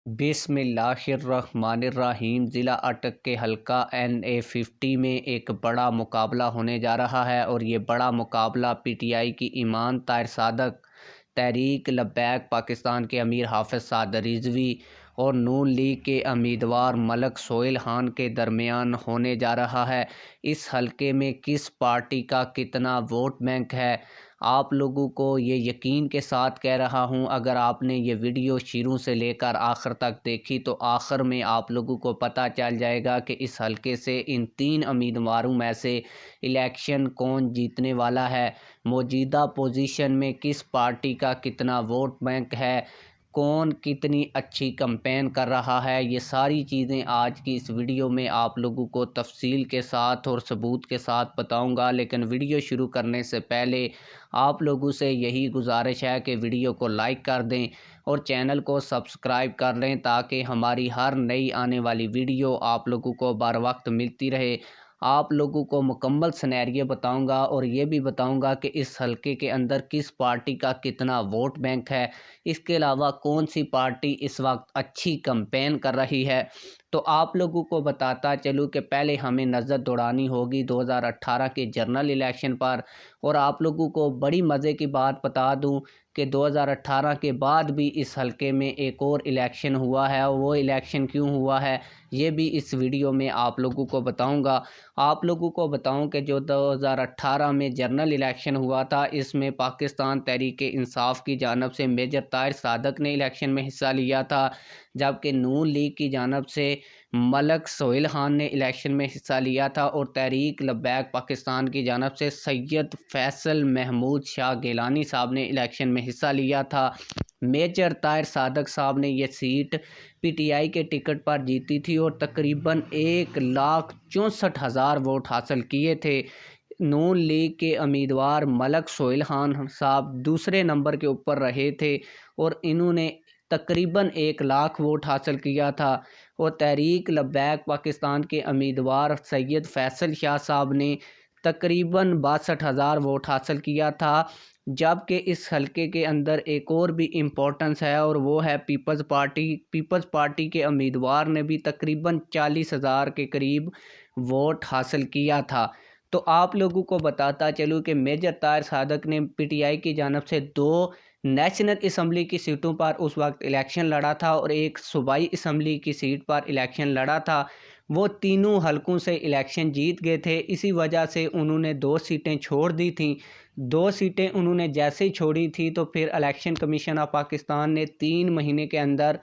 बिस्मिल्लाहिर्रहमानिर्रहीम। ज़िला अटक के हलका NA50 में एक बड़ा मुकाबला होने जा रहा है और ये बड़ा मुकाबला PTI की ईमान ताहिर सादक, तहरीक लब्बैक पाकिस्तान के अमीर हाफिज़ साद रिजवी और नून लीग के उम्मीदवार मलक सोहेल खान के दरमियान होने जा रहा है। इस हलके में किस पार्टी का कितना वोट बैंक है, आप लोगों को ये यकीन के साथ कह रहा हूँ। अगर आपने ये वीडियो शुरू से लेकर आखिर तक देखी तो आखिर में आप लोगों को पता चल जाएगा कि इस हलके से इन तीन उम्मीदवारों में से इलेक्शन कौन जीतने वाला है, मौजूदा पोजीशन में किस पार्टी का कितना वोट बैंक है, कौन कितनी अच्छी कैंपेन कर रहा है। ये सारी चीज़ें आज की इस वीडियो में आप लोगों को तफसील के साथ और सबूत के साथ बताऊंगा। लेकिन वीडियो शुरू करने से पहले आप लोगों से यही गुजारिश है कि वीडियो को लाइक कर दें और चैनल को सब्सक्राइब कर लें ताकि हमारी हर नई आने वाली वीडियो आप लोगों को बर वक्त मिलती रहे। आप लोगों को मुकम्मल सिनेरियो बताऊंगा और ये भी बताऊंगा कि इस हलके के अंदर किस पार्टी का कितना वोट बैंक है। इसके अलावा कौन सी पार्टी इस वक्त अच्छी कैंपेन कर रही है। तो आप लोगों को बताता चलूँ कि पहले हमें नज़र दौड़ानी होगी 2018 के जनरल इलेक्शन पर। और आप लोगों को बड़ी मज़े की बात बता दूं कि 2018 के बाद भी इस हलके में एक और इलेक्शन हुआ है। और वो इलेक्शन क्यों हुआ है ये भी इस वीडियो में आप लोगों को बताऊंगा। आप लोगों को बताऊं कि जो 2018 में जनरल इलेक्शन हुआ था, इसमें पाकिस्तान तहरीक इंसाफ की जानब से मेजर ताहिर सादक ने इलेक्शन में हिस्सा लिया था, जबकि नून लीग की जानब से मलक सोहेल खान ने इलेक्शन में हिस्सा लिया था और तहरीक लब्बैक पाकिस्तान की जानब से सैयद फैसल महमूद शाह गिलानी साहब ने इलेक्शन में हिस्सा लिया था। मेजर ताहिर सादक साहब ने यह सीट PTI के टिकट पर जीती थी और तकरीबन 1,64,000 वोट हासिल किए थे। नून लीग के उम्मीदवार मलक सोहेल खान साहब दूसरे नंबर के ऊपर रहे थे और इन्होंने तकरीबन 1,00,000 वोट हासिल किया था। और तहरीक लब्बैक पाकिस्तान के उम्मीदवार सैयद फैसल शाह साहब ने तकरीबन 62,000 वोट हासिल किया था। जबकि इस हलके के अंदर एक और भी इम्पोर्टेंस है और वो है पीपल्स पार्टी के उम्मीदवार ने भी तकरीबन 40,000 के करीब वोट हासिल किया था। तो आप लोगों को बताता चलूँ कि मेजर ताहिर सादक ने PTI की जानब से 2 नेशनल असम्बली की सीटों पर उस वक्त इलेक्शन लड़ा था और एक सूबाई असम्बली की सीट पर इलेक्शन लड़ा था। वो तीनों हलकों से इलेक्शन जीत गए थे। इसी वजह से उन्होंने 2 सीटें छोड़ दी थीं। 2 सीटें उन्होंने जैसे ही छोड़ी थी तो फिर इलेक्शन कमीशन ऑफ पाकिस्तान ने 3 महीने के अंदर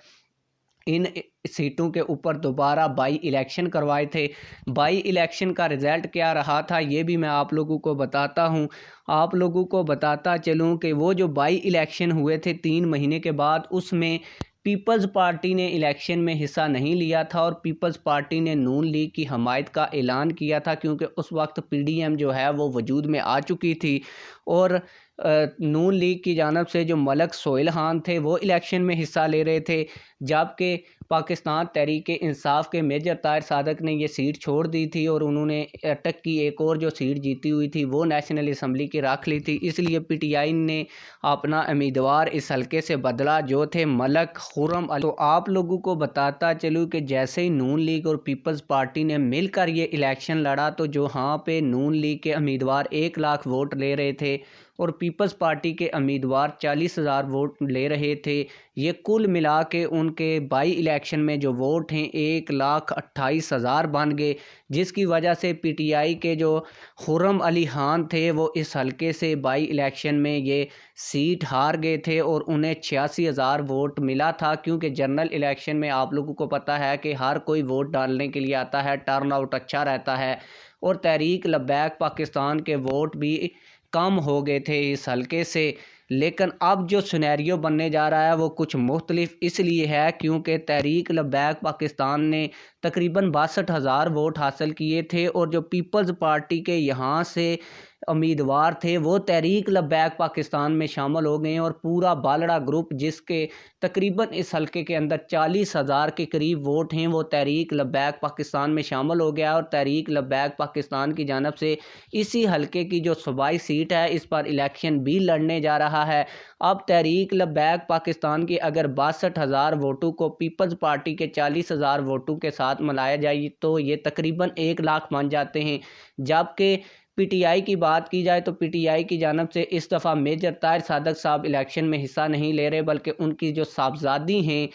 इन सीटों के ऊपर दोबारा बाई इलेक्शन करवाए थे। बाई इलेक्शन का रिज़ल्ट क्या रहा था ये भी मैं आप लोगों को बताता हूं। आप लोगों को बताता चलूं कि वो जो बाई इलेक्शन हुए थे 3 महीने के बाद, उसमें पीपल्स पार्टी ने इलेक्शन में हिस्सा नहीं लिया था और पीपल्स पार्टी ने नून लीग की हमायत का ऐलान किया था, क्योंकि उस वक्त PDM जो है वो वजूद में आ चुकी थी। और नून लीग की जानब से जो मलक सोहेल खान थे वो इलेक्शन में हिस्सा ले रहे थे, जबकि पाकिस्तान तहरीक इंसाफ के मेजर ताहिर सादक ने ये सीट छोड़ दी थी और उन्होंने अटक की एक और जो सीट जीती हुई थी वो नेशनल असम्बली की रख ली थी। इसलिए PTI ने अपना उम्मीदवार इस हलके से बदला जो थे मलक खुर्रम अली। तो आप लोगों को बताता चलूँ कि जैसे ही नून लीग और पीपल्स पार्टी ने मिलकर ये इलेक्शन लड़ा तो जो यहाँ पे नून लीग के उम्मीदवार 1,00,000 वोट ले रहे थे और पीपल्स पार्टी के उम्मीदवार 40,000 वोट ले रहे थे, ये कुल मिला के उनके बाई इलेक्शन में जो वोट हैं 1,28,000 बन गए, जिसकी वजह से PTI के जो खुर्रम अली खान थे वो इस हलके से बाई इलेक्शन में ये सीट हार गए थे और उन्हें 86,000 वोट मिला था। क्योंकि जनरल इलेक्शन में आप लोगों को पता है कि हर कोई वोट डालने के लिए आता है, टर्न आउट अच्छा रहता है। और तहरीक लब्बैक पाकिस्तान के वोट भी कम हो गए थे इस हलके से। लेकिन अब जो सिनेरियो बनने जा रहा है वो कुछ मुख्तलिफ इसलिए है क्योंकि तहरीक लब्बैक पाकिस्तान ने तकरीबन 62,000 वोट हासिल किए थे और जो पीपल्स पार्टी के यहाँ से उम्मीदवार थे वो तहरीक लब्बैक पाकिस्तान में शामिल हो गए हैं और पूरा बालड़ा ग्रुप जिसके तकरीबन इस हलके के अंदर 40,000 के करीब वोट हैं वो तहरीक लब्बैक पाकिस्तान में शामिल हो गया और तहरीक लब्बैक पाकिस्तान की जानब से इसी हलके की जो सूबाई सीट है इस पर इलेक्शन भी लड़ने जा रहा है। अब तहरीक लब्बैक पाकिस्तान की अगर 62,000 वोटों को पीपल्स पार्टी के 40,000 वोटों के साथ मिलाया जाए तो ये तकरीबन 1 लाख बन जाते हैं। जबकि पीटीआई की बात की जाए तो पीटीआई की जानब से इस दफ़ा मेजर ताहिर सादक साहब इलेक्शन में हिस्सा नहीं ले रहे, बल्कि उनकी जो साहबजादी हैं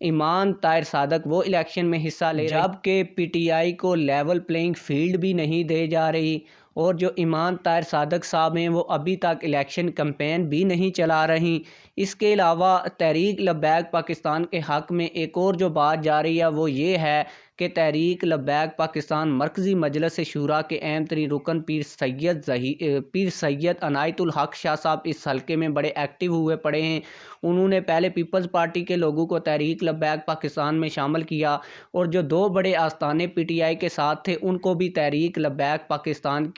ईमान ताहिर सादक वो इलेक्शन में हिस्सा ले रहे, जबकि पीटीआई को लेवल प्लेइंग फील्ड भी नहीं दे जा रही और जो ईमान ताहिर सादक साहब हैं वो अभी तक इलेक्शन कैंपेन भी नहीं चला रही। इसके अलावा तहरीक लब्बैक पाकिस्तान के हक़ में एक और जो बात जा रही है वो ये है कि तहरीक लब्बैक पाकिस्तान मरकज़ी मजलिस शूरा के अहम तरीन रुकन पीर सैयद अनायतुल हक शाह साहब इस हल्के में बड़े एक्टिव हुए पड़े हैं। उन्होंने पहले पीपल्स पार्टी के लोगों को तहरीक लब्बैक पाकिस्तान में शामिल किया और जो 2 बड़े आस्थाने पीटीआई के साथ थे उनको भी तहरीक लब्बैक पाकिस्तान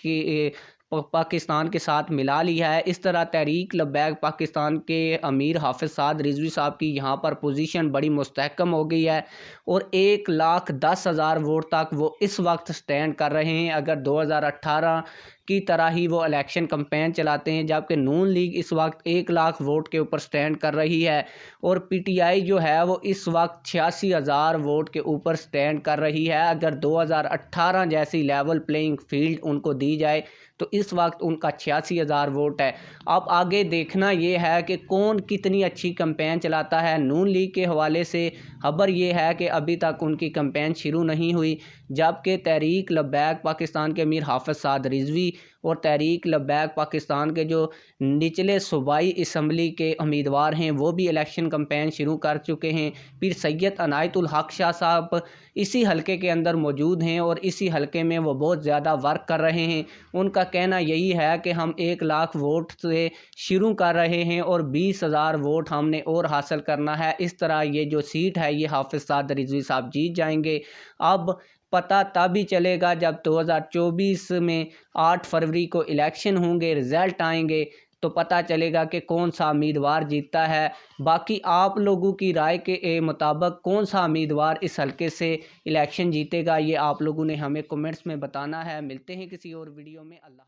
के साथ मिला लिया है। इस तरह तहरीक लब्बैक पाकिस्तान के अमीर हाफिज़ साद रिजवी साहब की यहाँ पर पोजीशन बड़ी मुस्तहकम हो गई है और 1,10,000 वोट तक वो इस वक्त स्टैंड कर रहे हैं अगर 2018 की तरह ही वो इलेक्शन कैंपेन चलाते हैं। जबकि नून लीग इस वक्त 1 लाख वोट के ऊपर स्टैंड कर रही है और पीटीआई जो है वो इस वक्त 86,000 वोट के ऊपर स्टैंड कर रही है। अगर 2018 जैसी लेवल प्लेइंग फील्ड उनको दी जाए तो इस वक्त उनका 86,000 वोट है। अब आगे देखना ये है कि कौन कितनी अच्छी कैंपेन चलाता है। नून लीग के हवाले से खबर ये है कि अभी तक उनकी कैंपेन शुरू नहीं हुई, जबकि तहरीक लब्बैक पाकिस्तान के अमीर हाफिज़ साद रिजवी और तहरीक लब्बैक पाकिस्तान के जो निचले सूबाई असम्बली के उम्मीदवार हैं वो भी इलेक्शन कैंपेन शुरू कर चुके हैं। पीर सैयद अनायतुल हक शाह साहब इसी हलके के अंदर मौजूद हैं और इसी हलके में वो बहुत ज़्यादा वर्क कर रहे हैं। उनका कहना यही है कि हम 1 लाख वोट से शुरू कर रहे हैं और 20,000 वोट हमने और हासिल करना है। इस तरह ये जो सीट है ये हाफिज़ साद रिजवी साहब जीत जाएंगे। अब पता तभी चलेगा जब 2024 में 8 फरवरी को इलेक्शन होंगे, रिज़ल्ट आएंगे तो पता चलेगा कि कौन सा उम्मीदवार जीतता है। बाकी आप लोगों की राय के मुताबिक कौन सा उम्मीदवार इस हल्के से इलेक्शन जीतेगा ये आप लोगों ने हमें कमेंट्स में बताना है। मिलते हैं किसी और वीडियो में। अल्लाह।